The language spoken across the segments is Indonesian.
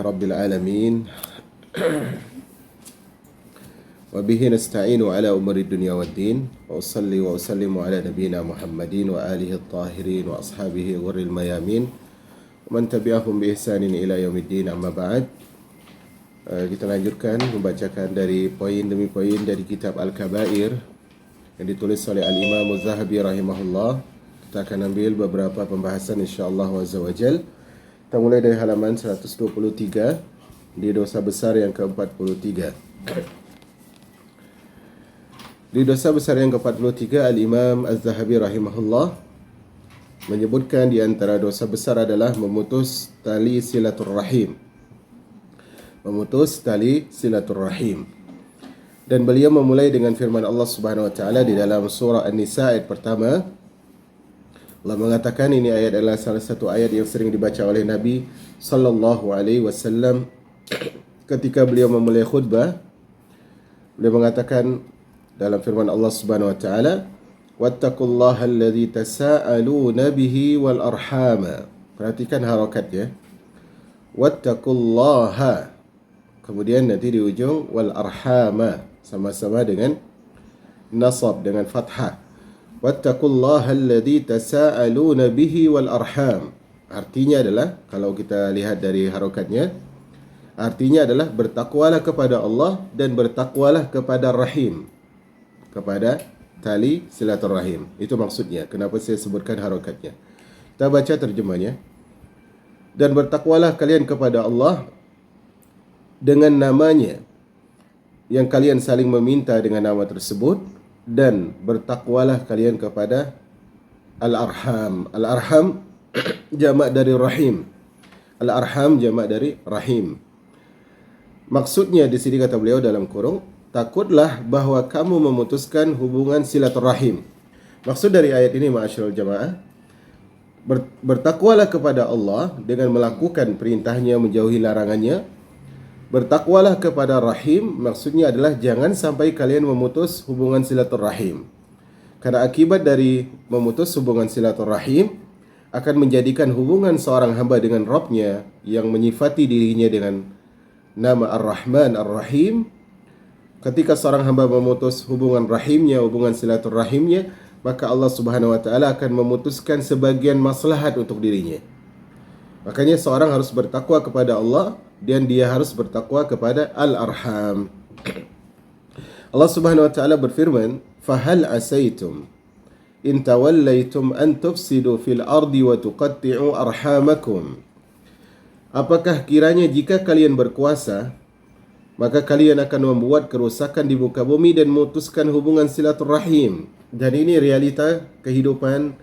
rabbil alamin. Wa bihi nasta'inu ala umuri dunya waddin. Wa usalli wa usallimu ala nabiyyina Muhammadin wa alihi at-tahirin wa ashabihi ghurril mayamin. Wa man tabi'ahum bi ihsanin ila yaumiddin, amma ba'd. Kita lanjutkan membacakan dari poin demi poin dari kitab Al-Kabair yang ditulis oleh Al-Imam Az-Zahabi rahimahullah. Kita akan ambil beberapa pembahasan insya-Allah azza wa jal. Kita mulai dari halaman 123 di dosa besar yang ke-43. Di dosa besar yang ke-43, Al-Imam Az-Zahabi rahimahullah menyebutkan di antara dosa besar adalah memutus tali silaturrahim. Memutus tali silaturrahim. Dan beliau memulai dengan firman Allah Subhanahu wa taala di dalam surah An-Nisa ayat pertama. Allah mengatakan, ini ayat adalah salah satu ayat yang sering dibaca oleh Nabi sallallahu alaihi wasallam ketika beliau memulai khutbah. Beliau mengatakan dalam firman Allah Subhanahu wa taala, wattaqullaha alladzi tasaaluna bihi wal arhama. Perhatikan harakatnya. Wattaqullaha. Kemudian nanti di ujung wal arhama, sama-sama dengan nasab, dengan fathah. Wattaqullaha alladzi tasaaluna bihi wal arham. Artinya adalah, kalau kita lihat dari harakatnya, artinya adalah bertakwalah kepada Allah dan bertakwalah kepada rahim, kepada tali silaturahim. Itu maksudnya. Kenapa saya sebutkan harakatnya? Kita baca terjemahnya. Dan bertakwalah kalian kepada Allah dengan namanya yang kalian saling meminta dengan nama tersebut, dan bertakwalah kalian kepada al-arham. Al-arham jamak dari rahim. Al-arham jamak dari rahim. Maksudnya di sini kata beliau dalam kurung, takutlah bahwa kamu memutuskan hubungan silaturahim. Maksud dari ayat ini, ma'asyiral jamaah, bertakwalah kepada Allah dengan melakukan perintahnya, menjauhi larangannya. Bertakwalah kepada rahim, maksudnya adalah jangan sampai kalian memutus hubungan silaturahim. Karena akibat dari memutus hubungan silaturahim akan menjadikan hubungan seorang hamba dengan Rabb-nya yang menyifati dirinya dengan nama Ar-Rahman Ar-Rahim. Ketika seorang hamba memutus hubungan rahimnya, hubungan silaturahimnya, maka Allah Subhanahu wa taala akan memutuskan sebagian maslahat untuk dirinya. Makanya seorang harus bertakwa kepada Allah dan dia harus bertakwa kepada al-arham. Allah Subhanahu wa taala berfirman, "Fahal asaitum in tawallaitum an tufsidu fil ardi wa tuqatti'u arhamakum." Apakah kiranya jika kalian berkuasa, maka kalian akan membuat kerusakan di muka bumi dan memutuskan hubungan silaturahim. Dan ini realita kehidupan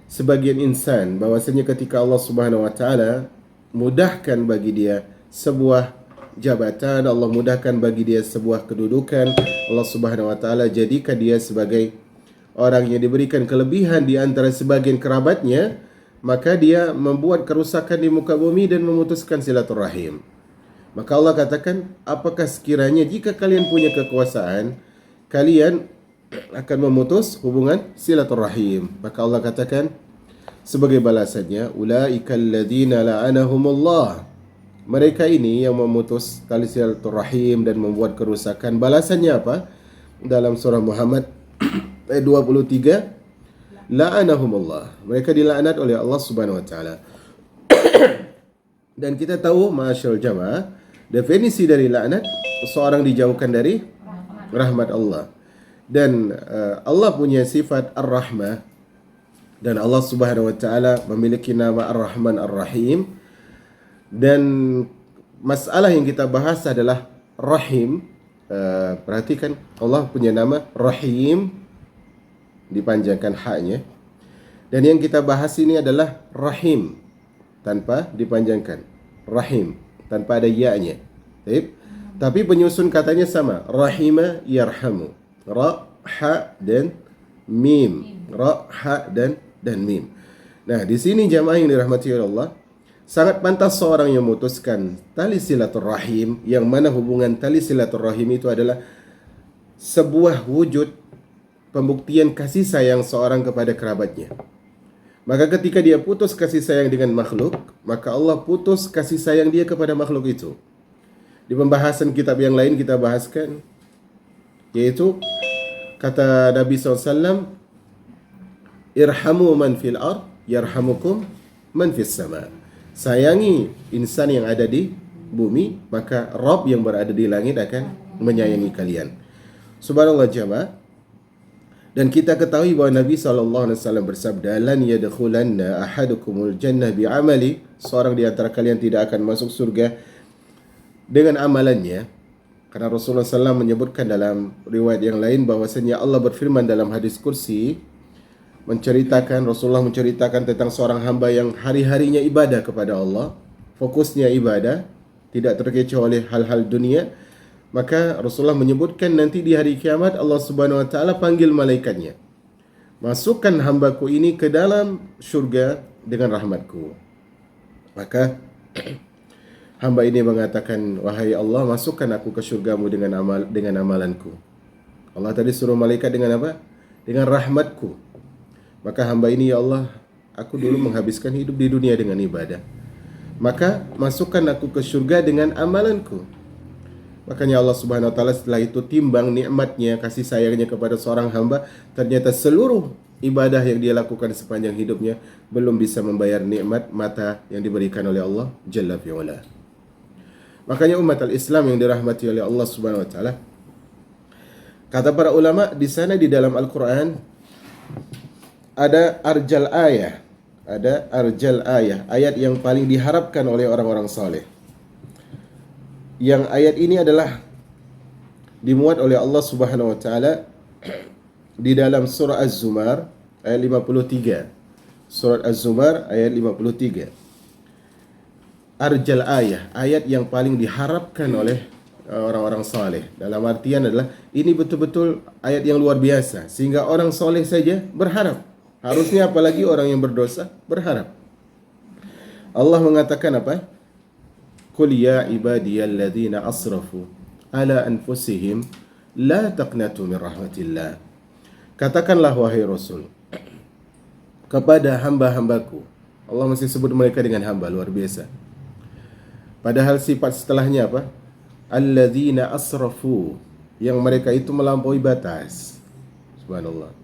sebagian insan, bahwasanya ketika Allah Subhanahu wa taala mudahkan bagi dia sebuah jabatan, Allah mudahkan bagi dia sebuah kedudukan, Allah Subhanahu wa taala jadikan dia sebagai orang yang diberikan kelebihan di antara sebagian kerabatnya, maka dia membuat kerusakan di muka bumi dan memutuskan silaturahim. Maka Allah katakan, apakah sekiranya jika kalian punya kekuasaan, kalian akan memutus hubungan silaturahim. Maka Allah katakan sebagai balasannya, ulaikal ladzina la'anahumullah. Mereka ini yang memutus tali silaturahim dan membuat kerusakan. Balasannya apa? Dalam surah Muhammad ayat 23, la'anahumullah. Mereka dilaknat oleh Allah Subhanahu wa taala. Dan kita tahu, ma'asyiral jamaah, definisi dari laknat, seorang dijauhkan dari rahmat Allah. Dan Allah punya sifat Ar-Rahmah, dan Allah Subhanahu wa taala memiliki nama Ar-Rahman Ar-Rahim. Dan masalah yang kita bahas adalah Rahim. Perhatikan, Allah punya nama Rahim, dipanjangkan haknya. Dan yang kita bahas ini adalah Rahim, tanpa dipanjangkan. Rahim, tanpa ada ya-nya. Tapi penyusun katanya sama. Rahima yarhamu. Ra, ha, dan mim. Ra, ha, dan mim. Nah, di sini jamaah yang dirahmati oleh Allah, sangat pantas seorang yang memutuskan tali silaturahim, yang mana hubungan tali silaturahim itu adalah sebuah wujud pembuktian kasih sayang seorang kepada kerabatnya. Maka ketika dia putus kasih sayang dengan makhluk, maka Allah putus kasih sayang dia kepada makhluk itu. Di pembahasan kitab yang lain kita bahaskan, yaitu kata Nabi SAW, irhamu man fil ard, yarhamukum man fis sama. Sayangi insan yang ada di bumi, maka Rabb yang berada di langit akan menyayangi kalian. Subhanallah jamaah. Dan kita ketahui bahawa Nabi SAW bersabda, lan yadkhulanna ahadukumul jannah bi'amali, seorang di antara kalian tidak akan masuk surga dengan amalannya. Karena Rasulullah SAW menyebutkan dalam riwayat yang lain bahwasanya Allah berfirman dalam hadis kursi, Rasulullah menceritakan tentang seorang hamba yang hari-harinya ibadah kepada Allah, fokusnya ibadah, tidak terkecoh oleh hal-hal dunia. Maka Rasulullah menyebutkan nanti di hari kiamat Allah Subhanahu wa taala panggil malaikatnya, masukkan hambaku ini ke dalam syurga dengan rahmatku. Maka hamba ini mengatakan, wahai Allah, masukkan aku ke syurgamu dengan amalanku. Allah tadi suruh malaikat dengan apa? Dengan rahmatku. Maka hamba ini, ya Allah, aku dulu menghabiskan hidup di dunia dengan ibadah, maka masukkan aku ke syurga dengan amalanku. Makanya Allah Subhanahu wa taala setelah itu timbang nikmatnya, kasih sayangnya kepada seorang hamba, ternyata seluruh ibadah yang dia lakukan sepanjang hidupnya belum bisa membayar nikmat mata yang diberikan oleh Allah Jalla fi'ala. Makanya umat al-Islam yang dirahmati oleh Allah Subhanahu wa taala, kata para ulama di sana di dalam Al-Qur'an ada arjal ayah, ayat yang paling diharapkan oleh orang-orang saleh. Yang ayat ini adalah dimuat oleh Allah Subhanahu wa taala di dalam surah Az-Zumar ayat 53. Surat Az-Zumar ayat 53. Arjal ayat yang paling diharapkan oleh orang-orang saleh. Dalam artian adalah ini betul-betul ayat yang luar biasa sehingga orang saleh saja berharap. Harusnya apalagi orang yang berdosa berharap. Allah mengatakan apa? Qul ya ibadiyalladzina asrafu ala anfusihim la taqnatu min rahmatillah. Katakanlah wahai Rasul kepada hamba-hambaku. Allah masih sebut mereka dengan hamba, luar biasa. Padahal sifat setelahnya apa? Alladzina asrafu, yang mereka itu melampaui batas. Subhanallah.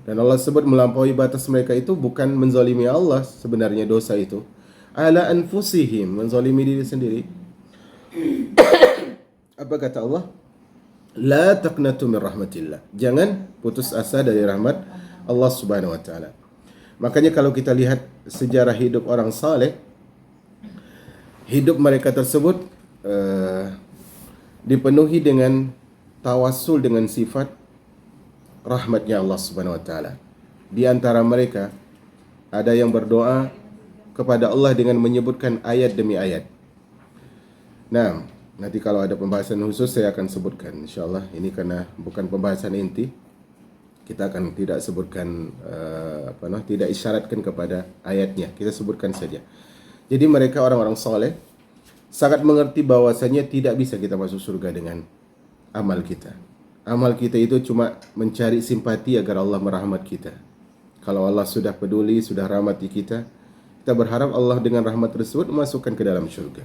Dan Allah sebut melampaui batas mereka itu bukan menzalimi Allah, sebenarnya dosa itu. Ala anfusihim, menzalimi diri sendiri. Apa kata Allah? La taqnatu min rahmatillah. Jangan putus asa dari rahmat Allah Subhanahu wa taala. Makanya kalau kita lihat sejarah hidup orang saleh, hidup mereka tersebut dipenuhi dengan tawassul dengan sifat rahmatnya Allah Subhanahu wa taala. Di antara mereka ada yang berdoa kepada Allah dengan menyebutkan ayat demi ayat. Nah, nanti kalau ada pembahasan khusus saya akan sebutkan insyaallah. Ini karena bukan pembahasan inti, kita akan tidak sebutkan tidak isyaratkan kepada ayatnya, kita sebutkan saja. Jadi mereka orang-orang soleh sangat mengerti bahwasanya tidak bisa kita masuk surga dengan amal kita. Amal kita itu cuma mencari simpati agar Allah merahmat kita. Kalau Allah sudah peduli, sudah rahmati kita, kita berharap Allah dengan rahmat tersebut masukkan ke dalam syurga.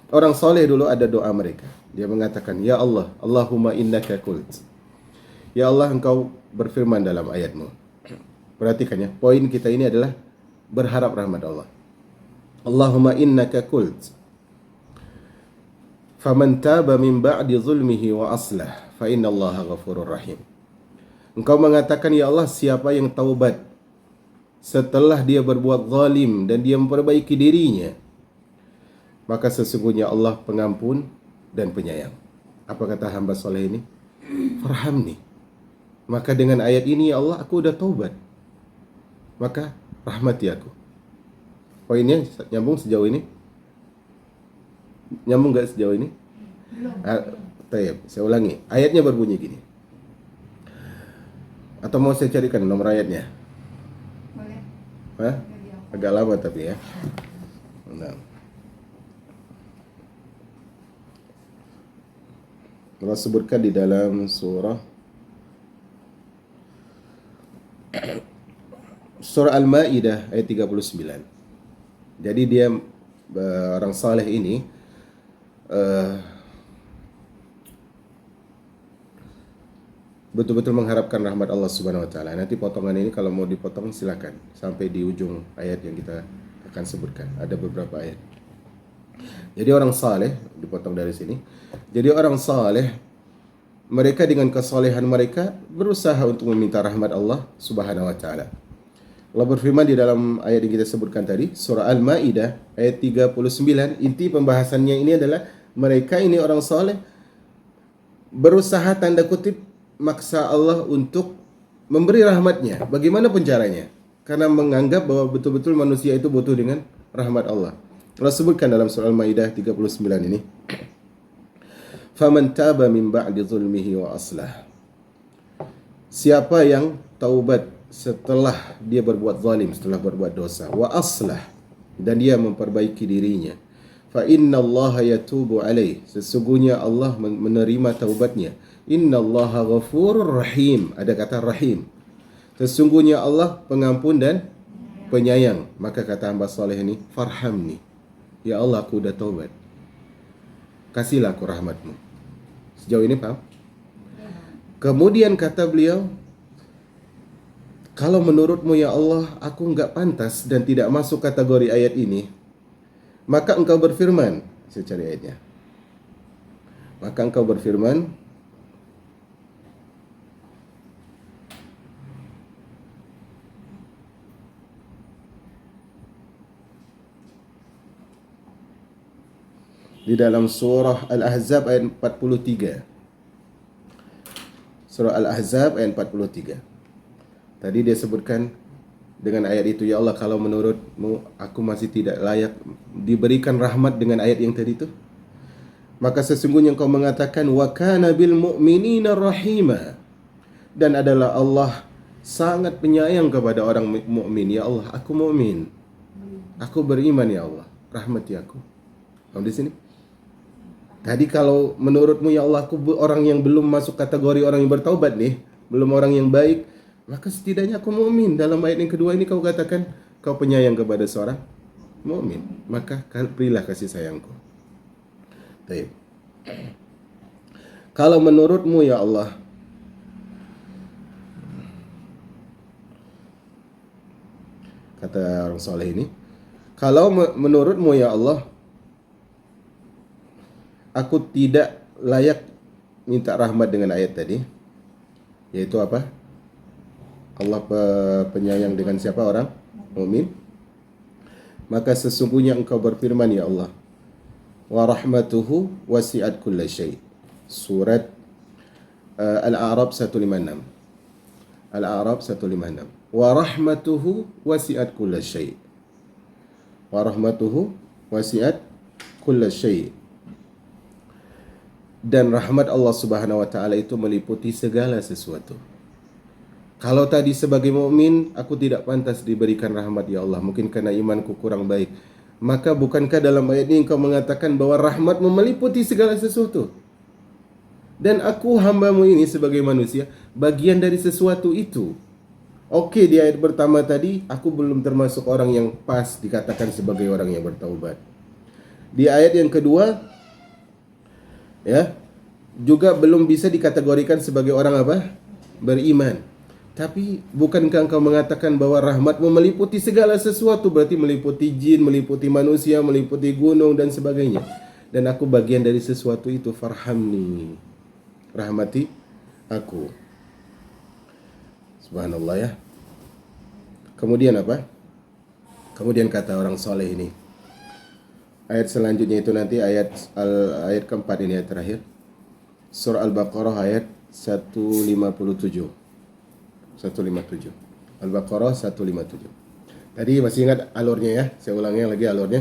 Orang soleh dulu ada doa mereka. Dia mengatakan, ya Allah, Allahumma innaka qult. Ya Allah, engkau berfirman dalam ayatmu. Perhatikan ya, poin kita ini adalah berharap rahmat Allah. Allahumma innaka qult. Faman taba min ba'di zulmihi wa aslah, fa inna Allaha ghafurur rahim. Engkau mengatakan, ya Allah, siapa yang taubat setelah dia berbuat zalim dan dia memperbaiki dirinya, maka sesungguhnya Allah pengampun dan penyayang. Apa kata hamba soleh ini? Farhamni. Maka dengan ayat ini, ya Allah, aku udah taubat, maka rahmati aku. Poinnya nyambung sejauh ini? Nyambung gak sejauh ini? Tayyib, saya ulangi. Ayatnya berbunyi gini. Atau mau saya carikan nomor ayatnya? Boleh. Hah? Agak lama tapi ya. Nah. Allah sebutkan di dalam surah Al-Maidah ayat 39. Jadi dia orang saleh ini betul-betul mengharapkan rahmat Allah Subhanahu wa taala. Nanti potongan ini kalau mau dipotong silakan sampai di ujung ayat yang kita akan sebutkan. Ada beberapa ayat. Jadi orang saleh dipotong dari sini. Jadi orang saleh mereka dengan kesalehan mereka berusaha untuk meminta rahmat Allah Subhanahu wa taala. Allah berfirman di dalam ayat yang kita sebutkan tadi, surah Al-Maidah ayat 39, inti pembahasannya ini adalah mereka ini orang saleh berusaha tanda kutip maksa Allah untuk memberi rahmatnya. Bagaimanapun caranya. Karena menganggap bahwa betul-betul manusia itu butuh dengan rahmat Allah. Allah sebutkan dalam surah Al-Maidah 39 ini. Faman taba min ba'di zulmihi wa aslah. Siapa yang taubat setelah dia berbuat zalim, setelah berbuat dosa, wa aslah, dan dia memperbaiki dirinya, fa innallaha yatubu alaih, sesungguhnya Allah menerima taubatnya. Innallaha ghafurur rahim, ada kata rahim. Sesungguhnya Allah pengampun dan penyayang. Maka kata hamba saleh ini, farhamni, ya Allah aku udah taubat, kasihlah aku rahmatmu. Sejauh ini paham? Kemudian kata beliau, kalau menurutmu ya Allah aku enggak pantas dan tidak masuk kategori ayat ini, maka engkau berfirman, saya cari ayatnya. Maka engkau berfirman, di dalam surah Al-Ahzab ayat 43. Surah Al-Ahzab ayat 43. Tadi dia sebutkan dengan ayat itu, ya Allah kalau menurutmu aku masih tidak layak diberikan rahmat dengan ayat yang tadi itu, maka sesungguhnya engkau mengatakan wa kana bil mu'minina rahima, dan adalah Allah sangat penyayang kepada orang mukmin. Ya Allah aku mukmin, aku beriman ya Allah, rahmati aku. Kamu di sini? Tadi kalau menurutmu ya Allah aku orang yang belum masuk kategori orang yang bertaubat nih, belum orang yang baik, maka setidaknya aku mukmin. Dalam ayat yang kedua ini kau katakan kau penyayang kepada seorang mukmin, maka berilah kasih sayangku. Baik. Kalau menurutmu ya Allah kata orang soleh ini, kalau menurutmu ya Allah aku tidak layak minta rahmat dengan ayat tadi, yaitu apa? Allah penyayang dengan siapa? Orang mukmin. Maka sesungguhnya engkau berfirman ya Allah, wa rahmatuhu wasi'at kulla syai'. Surat Al-A'raf 156. Al-A'raf 156. Wa rahmatuhu wasi'at kulla syai'. Wa rahmatuhu wasi'at kulla syai'. Dan rahmat Allah Subhanahu wa taala itu meliputi segala sesuatu. Kalau tadi sebagai mukmin aku tidak pantas diberikan rahmat ya Allah, mungkin karena imanku kurang baik, maka bukankah dalam ayat ini engkau mengatakan bahwa rahmat meliputi segala sesuatu? Dan aku hambamu ini sebagai manusia bagian dari sesuatu itu. Oke, di ayat pertama tadi aku belum termasuk orang yang pas dikatakan sebagai orang yang bertaubat. Di ayat yang kedua ya, juga belum bisa dikategorikan sebagai orang apa? Beriman. Tapi bukankah engkau mengatakan bahwa rahmatmu meliputi segala sesuatu, berarti meliputi jin, meliputi manusia, meliputi gunung dan sebagainya. Dan aku bagian dari sesuatu itu, farhamni, rahmati aku. Subhanallah ya. Kemudian apa? Kemudian kata orang soleh ini, ayat selanjutnya itu nanti ayat keempat ini, ayat terakhir. Surah Al-Baqarah ayat 157. Al-Baqarah 157. Tadi masih ingat alurnya ya? Saya ulangi lagi alurnya.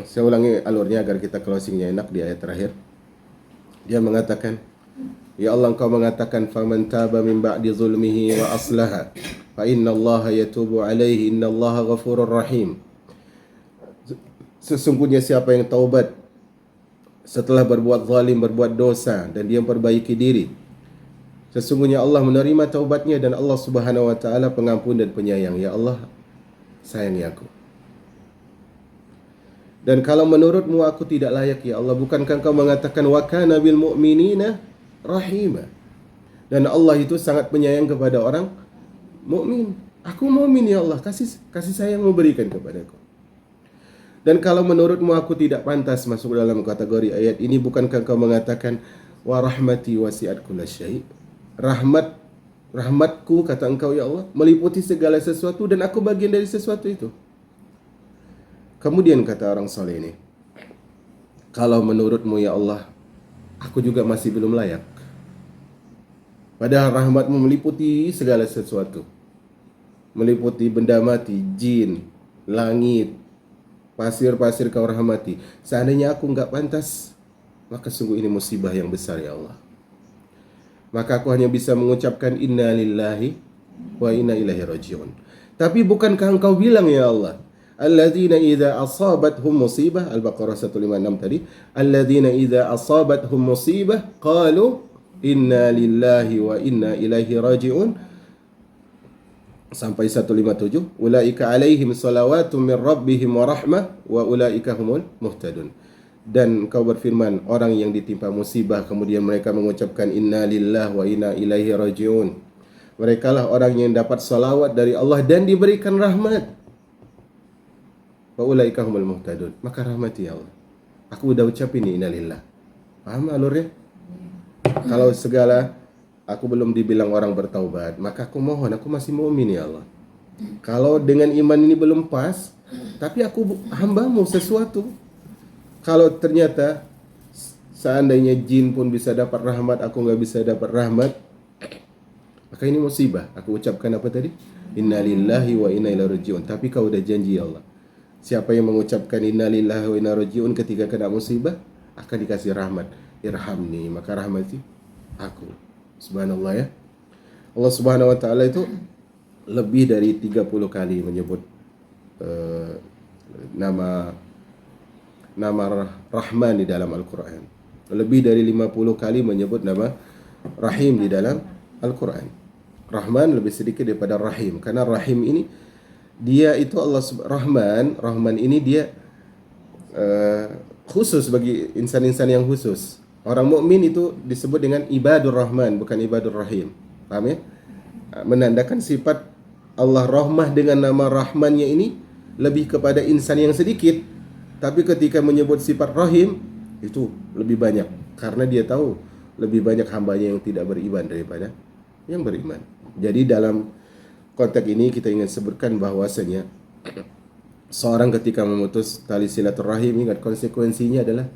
Saya ulangi alurnya agar kita closingnya enak di ayat terakhir. Dia mengatakan, ya Allah engkau mengatakan faman taba min ba'di zulmihi wa aslaha fa innallaha yatubu alaihi innallaha ghafurur rahim. Sesungguhnya siapa yang taubat setelah berbuat zalim, berbuat dosa, dan dia memperbaiki diri, sesungguhnya Allah menerima taubatnya dan Allah Subhanahu wa taala pengampun dan penyayang. Ya Allah, sayangi aku. Dan kalau menurutmu aku tidak layak ya Allah, bukankah Engkau mengatakan wa kana bil mu'minina rahima? Dan Allah itu sangat penyayang kepada orang mukmin. Aku mukmin ya Allah, kasih sayang memberikan kepadaku. Dan kalau menurutmu aku tidak pantas masuk dalam kategori ayat ini, bukankah Engkau mengatakan wa rahmati wasi'at kullasyai? Rahmatku kata Engkau ya Allah meliputi segala sesuatu dan aku bagian dari sesuatu itu. Kemudian kata orang soleh ini, kalau menurutmu ya Allah, aku juga masih belum layak. Padahal rahmatmu meliputi segala sesuatu. Meliputi benda mati, jin, langit, pasir-pasir Kau rahmati. Seandainya aku enggak pantas, maka sungguh ini musibah yang besar ya Allah. Maka aku hanya bisa mengucapkan inna lillahi wa inna ilaihi raji'un. Tapi bukankah Engkau bilang ya Allah, alladzina idza asabathum musibah, Al-Baqarah 156 tadi, alladzina idza asabathum musibah qalu inna lillahi wa inna ilaihi raji'un sampai 157, ulaika alaihim salawatun min rabbihim wa rahmah wa ulaika humul muhtadun. Dan Kau berfirman, orang yang ditimpa musibah kemudian mereka mengucapkan inna lillahi wa inna ilaihi raji'un, mereka lah orang yang dapat salawat dari Allah dan diberikan rahmat. Wa ulaika humul muhtadun, maka rahmati ya Allah. Aku udah ucapin ini innalillah. Paham alurnya? Kalau segala aku belum dibilang orang bertaubat, maka aku mohon, aku masih mukmin ya Allah. Kalau dengan iman ini belum pas, tapi aku hambamu sesuatu. Kalau ternyata seandainya jin pun bisa dapat rahmat, aku nggak bisa dapat rahmat, maka ini musibah. Aku ucapkan apa tadi? Inna lillahi wa inna ilaihi raji'un. Tapi Kau udah janji ya Allah, siapa yang mengucapkan inna lillahi wa inna ilaihi raji'un ketika kena musibah akan dikasih rahmat. Irhamni, maka rahmati aku. Subhanallah ya. Allah Subhanahu wa taala itu lebih dari 30 kali menyebut nama Rahman di dalam Al-Quran. Lebih dari 50 kali menyebut nama Rahim di dalam Al-Quran. Rahman lebih sedikit daripada Rahim, karena Rahim ini dia itu Rahman ini dia khusus bagi insan-insan yang khusus. Orang mukmin itu disebut dengan ibadur Rahman, bukan ibadur Rahim. Paham ya? Menandakan sifat Allah rahmah dengan nama Rahmannya ini lebih kepada insan yang sedikit. Tapi ketika menyebut sifat Rahim, itu lebih banyak. Karena dia tahu lebih banyak hambanya yang tidak beriman daripada yang beriman. Jadi dalam konteks ini kita ingin sebutkan bahwasanya seorang ketika memutus tali silaturahim, ingat konsekuensinya adalah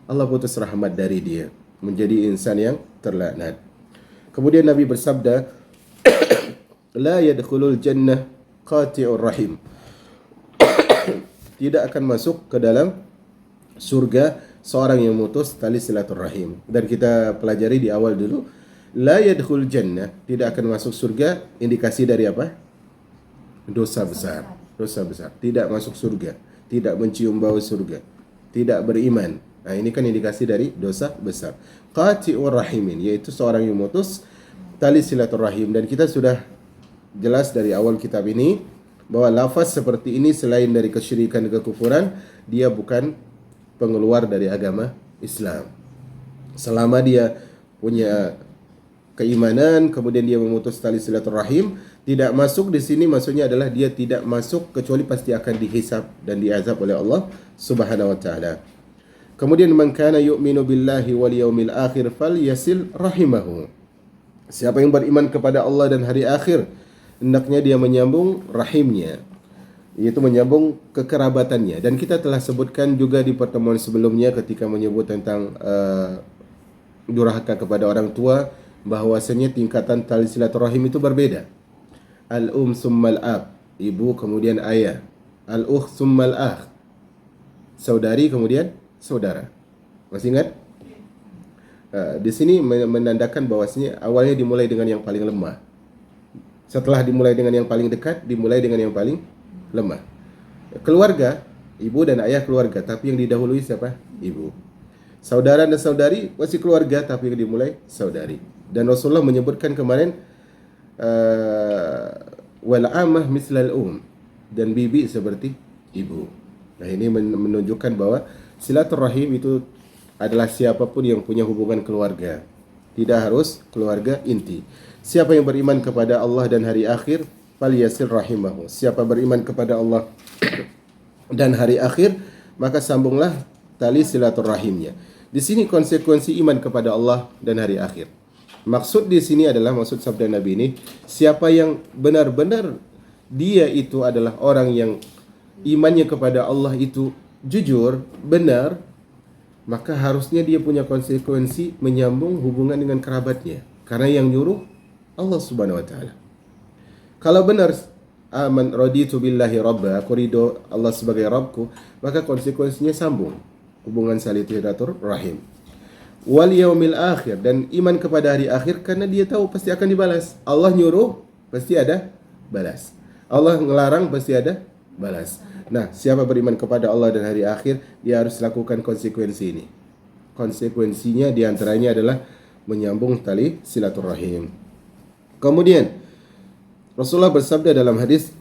Allah putus rahmat dari dia, menjadi insan yang terlaknat. Kemudian Nabi bersabda, la yadkhulul jannah qati'ur rahim. Tidak akan masuk ke dalam surga seorang yang memutus tali silaturahim. Dan kita pelajari di awal dulu, la yadkhul jannah, tidak akan masuk surga, indikasi dari apa? Dosa besar. Dosa besar. Tidak masuk surga, tidak mencium bau surga, tidak beriman. Nah, ini kan indikasi dari dosa besar. Qati'ur rahimin, yaitu seorang yang memutus tali silaturahim. Dan kita sudah jelas dari awal kitab ini bahwa lafaz seperti ini selain dari kesyirikan dan kekufuran, dia bukan pengeluar dari agama Islam. Selama dia punya keimanan, kemudian dia memutus tali silaturahim, tidak masuk di sini maksudnya adalah dia tidak masuk kecuali pasti akan dihisab dan diazab oleh Allah Subhanahu wa taala. Kemudian man kana yu'minu billahi wal yaumil akhir falyasil rahimahu. Siapa yang beriman kepada Allah dan hari akhir, hendaknya dia menyambung rahimnya, yaitu menyambung kekerabatannya. Dan kita telah sebutkan juga di pertemuan sebelumnya ketika menyebut tentang durhaka kepada orang tua, bahwasanya tingkatan tali silaturahim itu berbeda. Al-um summal ab, ibu kemudian ayah. Al-ukh summal akh, saudari kemudian saudara. Masih ingat? Di sini menandakan bahwasanya awalnya dimulai dengan yang paling lemah. Setelah dimulai dengan yang paling dekat, dimulai dengan yang paling lemah. Keluarga, ibu dan ayah keluarga, tapi yang didahului siapa? Ibu. Saudara dan saudari masih keluarga, tapi yang dimulai saudari. Dan Rasulullah menyebutkan kemarin wal amah mislal dan bibi seperti ibu. Nah, ini menunjukkan bahwa silaturahim itu adalah siapapun yang punya hubungan keluarga. Tidak harus keluarga inti. Siapa yang beriman kepada Allah dan hari akhir, falyasil rahimahu. Siapa beriman kepada Allah dan hari akhir, maka sambunglah tali silaturahimnya. Di sini konsekuensi iman kepada Allah dan hari akhir. Maksud di sini adalah, maksud sabda Nabi ini, siapa yang benar-benar dia itu adalah orang yang imannya kepada Allah itu jujur, benar, maka harusnya dia punya konsekuensi menyambung hubungan dengan kerabatnya. Karena yang nyuruh Allah Subhanahu wa taala. Kalau benar aman raditu billahi rabba, aku ridho Allah sebagai Rabbku, maka konsekuensinya sambung hubungan silaturahim. Wal yaumil akhir, dan iman kepada hari akhir karena dia tahu pasti akan dibalas. Allah nyuruh pasti ada balas. Allah ngelarang pasti ada balas. Nah, siapa beriman kepada Allah dan hari akhir, dia harus lakukan konsekuensi ini. Konsekuensinya diantaranya adalah menyambung tali silaturahim. Kemudian Rasulullah bersabda dalam hadis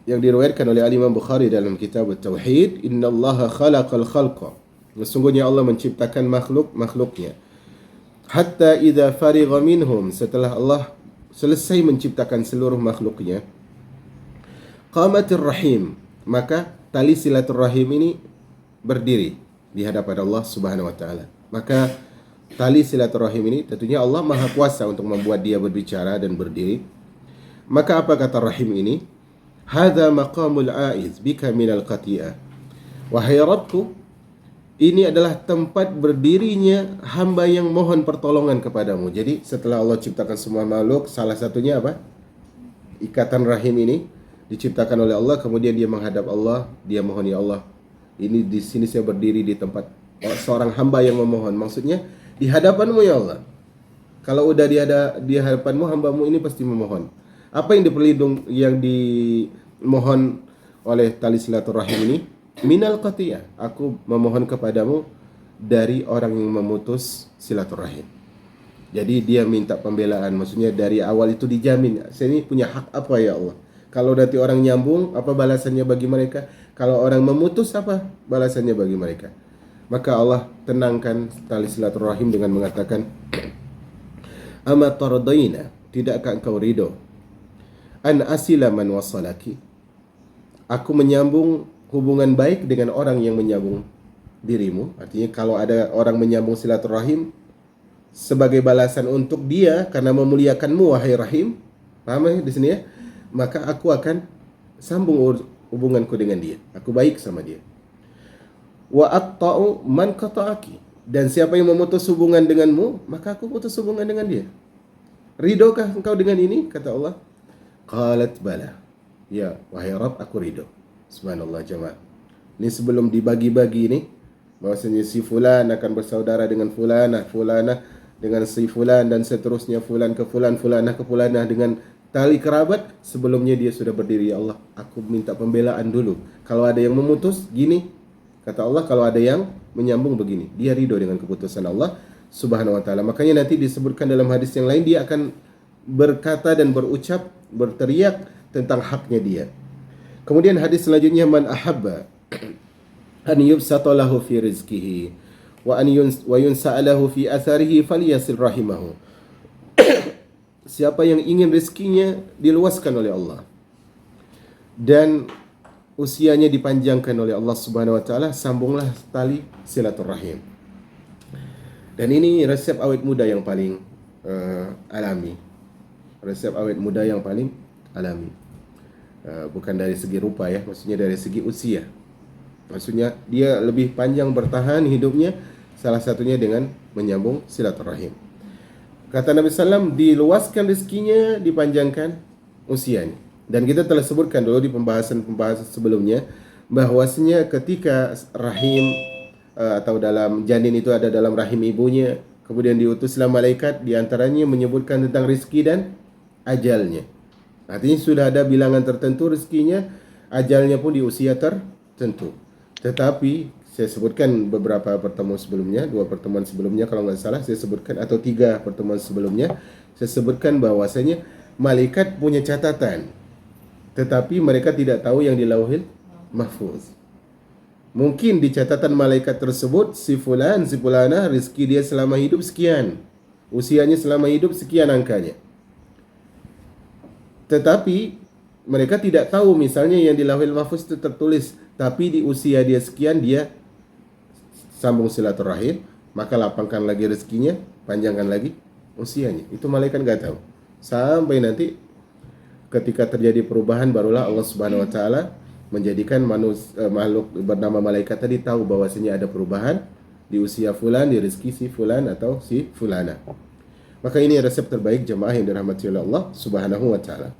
yang diriwayatkan oleh Imam Bukhari dalam kitab Tauhid, "Innallaha khalaqal khalqa." Sesungguhnya Allah menciptakan makhluknya. Hatta idza farigha minhum, setelah Allah selesai menciptakan seluruh makhluknya, qamatir rahim, maka tali silaturahim ini berdiri di hadapan Allah Subhanahu wa taala. Maka tali silaturahim ini tentunya Allah Maha Kuasa untuk membuat dia berbicara dan berdiri. Maka apa kata rahim ini? Hadza maqamul aiz bika minal qati'ah. Wahai Rabbku, ini adalah tempat berdirinya hamba yang mohon pertolongan kepadamu. Jadi setelah Allah ciptakan semua makhluk, salah satunya apa? Ikatan rahim ini diciptakan oleh Allah, kemudian dia menghadap Allah, dia mohon, ya Allah, ini di sini saya berdiri di tempat seorang hamba yang memohon. Maksudnya di hadapanmu ya Allah. Kalau udah di hadapanmu, hambamu ini pasti memohon. Apa yang yang dimohon oleh tali silaturahim ini? Minal qatiyah, aku memohon kepadamu dari orang yang memutus silaturahim. Jadi dia minta pembelaan, maksudnya dari awal itu dijamin, saya ini punya hak apa ya Allah. Kalau nanti orang nyambung, apa balasannya bagi mereka? Kalau orang memutus, apa balasannya bagi mereka? Maka Allah tenangkan tali silaturahim dengan mengatakan, "Ama tardaina, tidakkah engkau ridho an asila man wasalaki?" Aku menyambung hubungan baik dengan orang yang menyambung dirimu. Artinya kalau ada orang menyambung silaturahim sebagai balasan untuk dia karena memuliakanmu wahai rahim, paham ya di sini ya? Maka aku akan sambung hubunganku dengan dia. Aku baik sama dia. Wa aqta'u man qata'aki, dan siapa yang memutus hubungan denganmu, maka aku putus hubungan dengan dia. Ridhokah engkau dengan ini? Kata Allah. Qalat bala. Ya, wahai Rabb, aku ridho. Subhanallah jemaah. Ini sebelum dibagi-bagi ini, bahwasanya si fulan akan bersaudara dengan fulanah dengan si fulan, dan seterusnya fulan ke fulan, fulanah ke fulanah dengan tali kerabat. Sebelumnya dia sudah berdiri, ya Allah, aku minta pembelaan dulu. Kalau ada yang memutus gini, kata Allah, kalau ada yang menyambung begini. Dia ridho dengan keputusan Allah Subhanahu wa taala. Makanya nanti disebutkan dalam hadis yang lain, dia akan berkata dan berucap, berteriak tentang haknya dia. Kemudian hadis selanjutnya, man ahabba an yubsata lahu fi rizqihi wa yunsa'alahu fi atharihi falyasil rahimahu. Siapa yang ingin rezekinya diluaskan oleh Allah dan usianya dipanjangkan oleh Allah Subhanahu wa taala, sambunglah tali silaturahim. Dan ini resep awet muda yang paling alami. Resep awet muda yang paling alami. Bukan dari segi rupa ya, maksudnya dari segi usia. Maksudnya dia lebih panjang bertahan hidupnya, salah satunya dengan menyambung silaturahim. Kata Nabi SAW, diluaskan rezekinya, dipanjangkan usianya. Dan kita telah sebutkan dulu di pembahasan sebelumnya, bahwasanya ketika rahim atau dalam janin itu ada dalam rahim ibunya, kemudian diutuslah malaikat, diantaranya menyebutkan tentang rezeki dan ajalnya. Artinya sudah ada bilangan tertentu rezekinya, ajalnya pun di usia tertentu. Tetapi saya sebutkan beberapa pertemuan sebelumnya, 2 pertemuan sebelumnya kalau nggak salah saya sebutkan, atau 3 pertemuan sebelumnya saya sebutkan bahwasanya malaikat punya catatan, tetapi mereka tidak tahu yang di Lauhil Mahfuz. Mungkin di catatan malaikat tersebut si fulan, si fulana rezeki dia selama hidup sekian. Usianya selama hidup sekian angkanya. Tetapi mereka tidak tahu misalnya yang di Lauhul Mahfuz itu tertulis, tapi di usia dia sekian dia sambung silaturahim, maka lapangkan lagi rezekinya, panjangkan lagi usianya. Itu malaikat nggak tahu. Sampai nanti ketika terjadi perubahan barulah Allah Subhanahu wa taala menjadikan makhluk bernama malaikat tadi tahu bahwasanya ada perubahan di usia fulan, di rezeki si fulan atau si fulana. Maka ini resep terbaik jemaah yang dirahmati oleh Allah Subhanahu wa taala.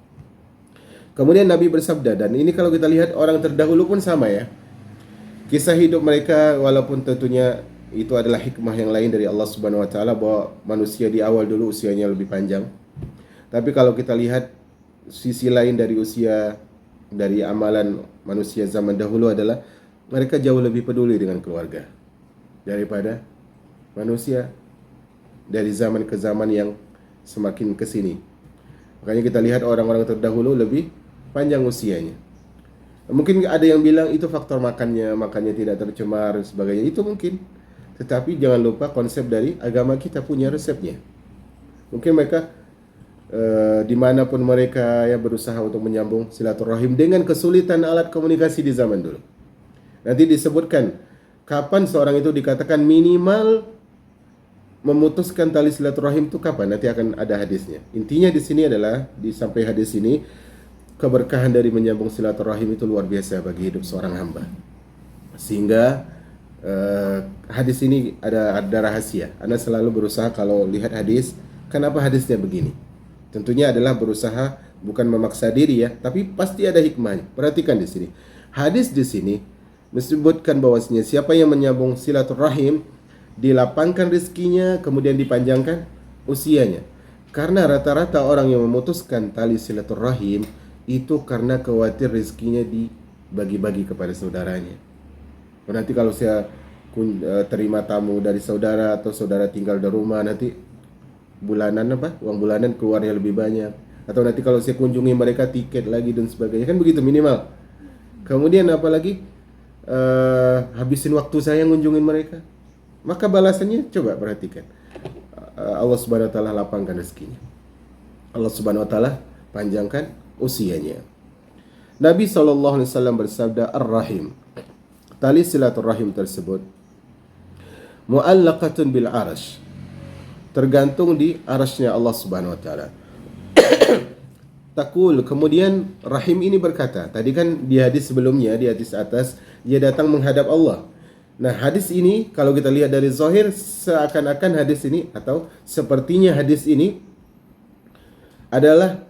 Kemudian Nabi bersabda, dan ini kalau kita lihat orang terdahulu pun sama ya. Kisah hidup mereka walaupun tentunya itu adalah hikmah yang lain dari Allah Subhanahu wa taala bahwa manusia di awal dulu usianya lebih panjang. Tapi kalau kita lihat sisi lain dari usia dari amalan manusia zaman dahulu adalah mereka jauh lebih peduli dengan keluarga daripada manusia dari zaman ke zaman yang semakin ke sini. Makanya kita lihat orang-orang terdahulu lebih panjang usianya. Mungkin ada yang bilang itu faktor makannya tidak tercemar dan sebagainya. Itu mungkin. Tetapi jangan lupa konsep dari agama kita punya resepnya. Mungkin mereka dimanapun mereka yang berusaha untuk menyambung silaturahim dengan kesulitan alat komunikasi di zaman dulu. Nanti disebutkan kapan seorang itu dikatakan minimal memutuskan tali silaturahim itu kapan? Nanti akan ada hadisnya. Intinya di sini adalah sampai hadis ini keberkahan dari menyambung silaturahim itu luar biasa bagi hidup seorang hamba. Sehingga hadis ini ada rahasia. Anda selalu berusaha kalau lihat hadis, kenapa hadisnya begini? Tentunya adalah berusaha bukan memaksa diri ya, tapi pasti ada hikmahnya. Perhatikan di sini. Hadis di sini disebutkan bahwasanya siapa yang menyambung silaturahim dilapangkan rezekinya, kemudian dipanjangkan usianya. Karena rata-rata orang yang memutuskan tali silaturahim itu karena khawatir rezekinya dibagi-bagi kepada saudaranya. Nanti kalau saya terima tamu dari saudara atau saudara tinggal di rumah, nanti uang bulanan keluarnya lebih banyak. Atau nanti kalau saya kunjungi mereka tiket lagi dan sebagainya, kan begitu minimal. Kemudian apalagi habisin waktu saya ngunjungin mereka. Maka balasannya coba perhatikan. Allah Subhanahu wa taala lapangkan rezekinya. Allah Subhanahu wa taala panjangkan usianya. Nabi SAW bersabda, Ar-Rahim, tali silaturahim tersebut mu'allaqatun bil arash, tergantung di arasnya Allah Subhanahu wa taala. Takul, kemudian rahim ini berkata, tadi kan di hadis sebelumnya, di hadis atas, dia datang menghadap Allah. Nah, hadis ini kalau kita lihat dari zahir seakan-akan hadis ini atau sepertinya hadis ini adalah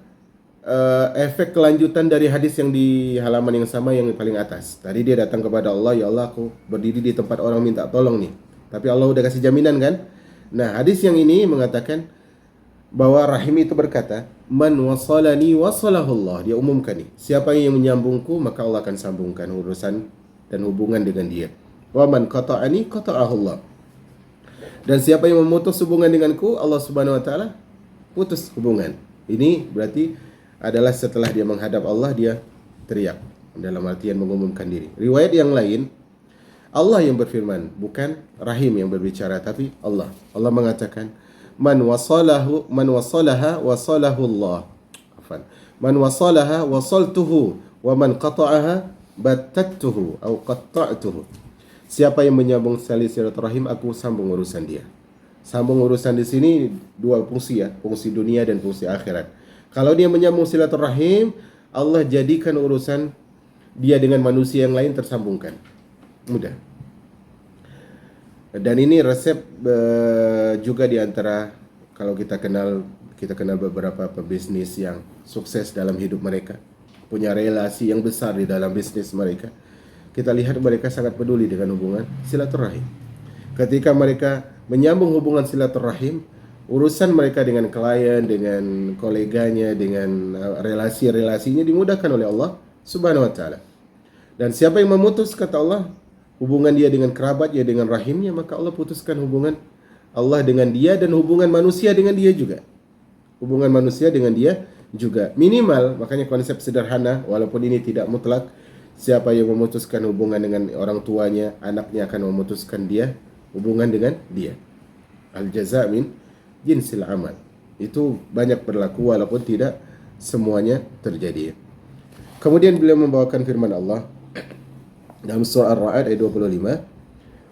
efek kelanjutan dari hadis yang di halaman yang sama yang paling atas. Tadi dia datang kepada Allah, ya Allah aku berdiri di tempat orang minta tolong nih. Tapi Allah udah kasih jaminan kan? Nah, hadis yang ini mengatakan bahwa rahim itu berkata, man wasalani wasalahullah. Dia umumkan nih, siapa yang menyambungku maka Allah akan sambungkan urusan dan hubungan dengan dia. Wa man qata'ani qata'ahullah. Dan siapa yang memutus hubungan denganku, Allah Subhanahu wa taala putus hubungan. Ini berarti adalah setelah dia menghadap Allah dia teriak, dalam artian mengumumkan diri. Riwayat yang lain Allah yang berfirman, bukan rahim yang berbicara, tapi Allah. Allah mengatakan, man wasalaha wasalahu Allah. Man wasalaha wasaltuhu wa man qata'aha battattuhu atau qatta'tuhu. Siapa yang menyambung tali silaturahim, aku sambung urusan dia. Sambung urusan di sini dua fungsi ya, fungsi dunia dan fungsi akhirat. Kalau dia menyambung silaturahim, Allah jadikan urusan dia dengan manusia yang lain tersambungkan. Mudah. Dan ini resep juga di antara kalau kita kenal beberapa pebisnis yang sukses dalam hidup mereka, punya relasi yang besar di dalam bisnis mereka. Kita lihat mereka sangat peduli dengan hubungan silaturahim. Ketika mereka menyambung hubungan silaturahim, urusan mereka dengan klien, dengan koleganya, dengan relasi-relasinya dimudahkan oleh Allah Subhanahu wa taala. Dan siapa yang memutus, kata Allah, hubungan dia dengan kerabat, ya dengan rahimnya, maka Allah putuskan hubungan Allah dengan dia dan hubungan manusia dengan dia juga. Hubungan manusia dengan dia juga. Minimal, makanya konsep sederhana, walaupun ini tidak mutlak, Siapa yang memutuskan hubungan dengan orang tuanya, anaknya akan memutuskan dia hubungan dengan dia. Al-jaza' min jinsil amal. Itu banyak berlaku walaupun tidak semuanya terjadi. Kemudian beliau membawakan firman Allah dalam surah Ar-Ra'd ayat 25,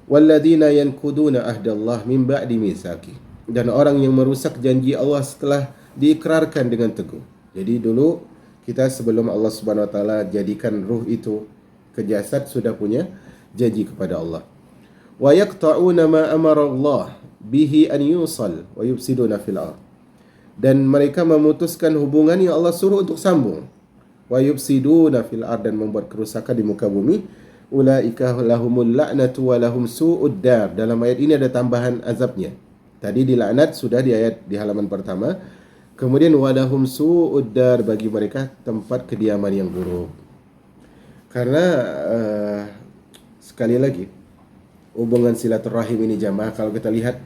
"Walladzina yankuduna ahdallah min ba'di mitsaqi." Dan orang yang merusak janji Allah setelah diikrarkan dengan teguh. Jadi dulu kita sebelum Allah Subhanahu wa taala jadikan ruh itu ke jasad sudah punya janji kepada Allah. Wa yaqta'una ma amara Allah bihi an yusal wa yufsiduna fil ard. Dan mereka memutuskan hubungan yang Allah suruh untuk sambung. Wa yufsiduna fil ard, dan membuat kerusakan di muka bumi. Ulaika lahumul la'natu wa lahum su'ud dar. Dalam ayat ini ada tambahan azabnya. Tadi dilaknat sudah di ayat di halaman pertama. Kemudian walahum su'ud dar, bagi mereka tempat kediaman yang buruk. Karena sekali lagi hubungan silaturahim ini jamaah, kalau kita lihat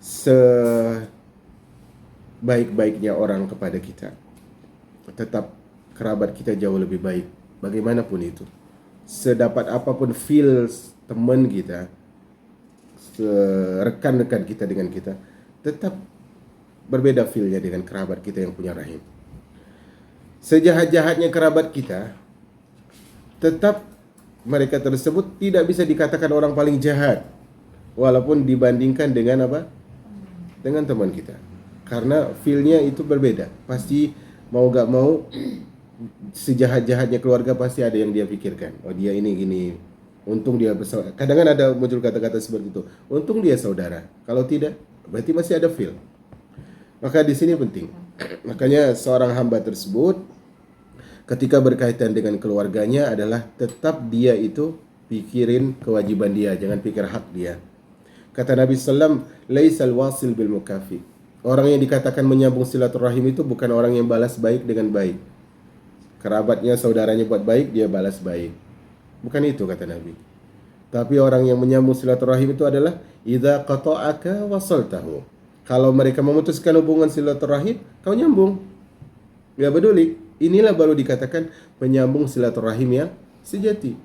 sebaik-baiknya orang kepada kita, tetap kerabat kita jauh lebih baik bagaimanapun itu. Sedapat apapun feel teman kita, rekan-rekan kita dengan kita, tetap berbeda feel-nya dengan kerabat kita yang punya rahim. Sejahat-jahatnya kerabat kita, tetap mereka tersebut tidak bisa dikatakan orang paling jahat walaupun dibandingkan dengan apa? Dengan teman kita. Karena feel-nya itu berbeda. Pasti mau gak mau, sejahat-jahatnya keluarga pasti ada yang dia pikirkan. Oh, dia ini gini. Untung dia bersaudara. Kadang ada muncul kata-kata seperti itu. Untung dia saudara. Kalau tidak, berarti masih ada feel. Maka di sini penting. Makanya seorang hamba tersebut ketika berkaitan dengan keluarganya adalah tetap dia itu pikirin kewajiban dia, jangan pikir hak dia. Kata Nabi sallam, "Laisal wasil bil mukafi." Orang yang dikatakan menyambung silaturahim itu bukan orang yang balas baik dengan baik. Kerabatnya, saudaranya buat baik, dia balas baik. Bukan itu kata Nabi. Tapi orang yang menyambung silaturahim itu adalah idza qata'aka wasaltahu. Kalau mereka memutuskan hubungan silaturahim, kau nyambung. Gak peduli. Inilah baru dikatakan penyambung silaturahim yang sejati.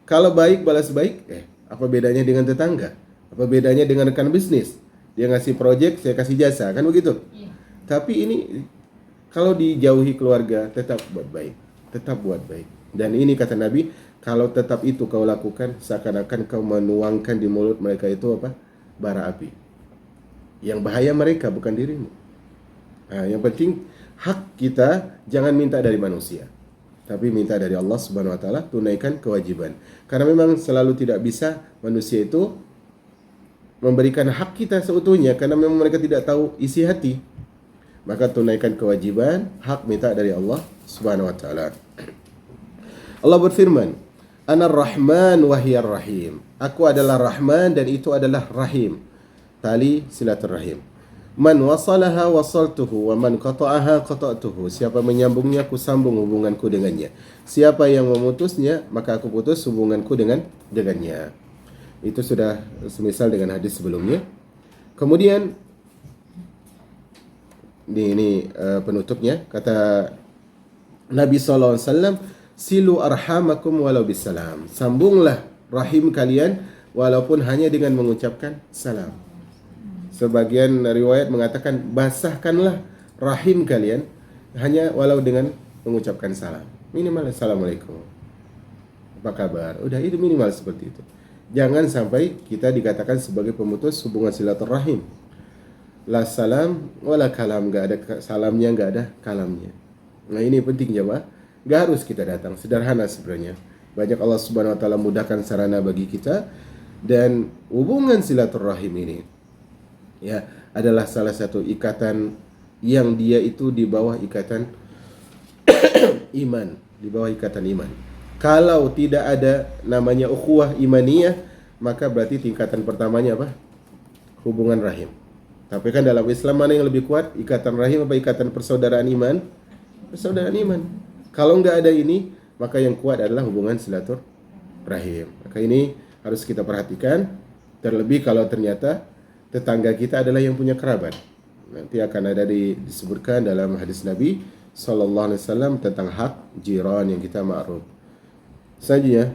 Kalau baik balas baik, apa bedanya dengan tetangga? Apa bedanya dengan rekan bisnis? Dia ngasih project, saya kasih jasa, kan begitu? Iya. Tapi ini kalau dijauhi keluarga, tetap buat baik. Tetap buat baik. Dan ini kata Nabi, kalau tetap itu kau lakukan, seakan-akan kau menuangkan di mulut mereka itu apa? Bara api. Yang bahaya mereka, bukan dirimu. Nah, yang penting hak kita jangan minta dari manusia, tapi minta dari Allah Subhanahu wa taala, tunaikan kewajiban. Karena memang selalu tidak bisa manusia itu memberikan hak kita seutuhnya, karena memang mereka tidak tahu isi hati. Maka tunaikan kewajiban, hak minta dari Allah Subhanahu wa taala. Allah berfirman, "Anar Rahman wa hiyar Rahim." Aku adalah Rahman dan itu adalah Rahim. Tali silaturahim. Man wasalaha wasaltuhu wa man qata'aha qata'tuhu. Siapa menyambungnya, aku sambung hubunganku dengannya. Siapa yang memutusnya, maka aku putus hubunganku dengannya. Itu sudah semisal dengan hadis sebelumnya. Kemudian ini penutupnya, kata Nabi sallallahu alaihi wasallam, "Silu arhamakum walau bisalam." Sambunglah rahim kalian walaupun hanya dengan mengucapkan salam. Sebagian riwayat mengatakan basahkanlah rahim kalian hanya walau dengan mengucapkan salam. Minimal assalamualaikum. Apa kabar? Udah, itu minimal seperti itu. Jangan sampai kita dikatakan sebagai pemutus hubungan silaturahim. La salam wala kalam, enggak ada salamnya, enggak ada kalamnya. Nah, ini penting jemaah. Enggak harus kita datang, sederhana sebenarnya. Banyak Allah Subhanahu wa taala mudahkan sarana bagi kita, dan hubungan silaturahim ini ya adalah salah satu ikatan yang dia itu di bawah ikatan iman, di bawah ikatan iman. Kalau tidak ada namanya ukhuwah imaniyah, maka berarti tingkatan pertamanya apa? Hubungan rahim. Tapi kan dalam Islam mana yang lebih kuat? Ikatan rahim apa ikatan persaudaraan iman? Persaudaraan iman. Kalau enggak ada ini, maka yang kuat adalah hubungan silaturahim. Maka ini harus kita perhatikan, terlebih kalau ternyata tetangga kita adalah yang punya kerabat. Nanti akan ada disebutkan dalam hadis Nabi sallallahu alaihi wasallam tentang hak jiran yang kita ma'ruf. Selanjutnya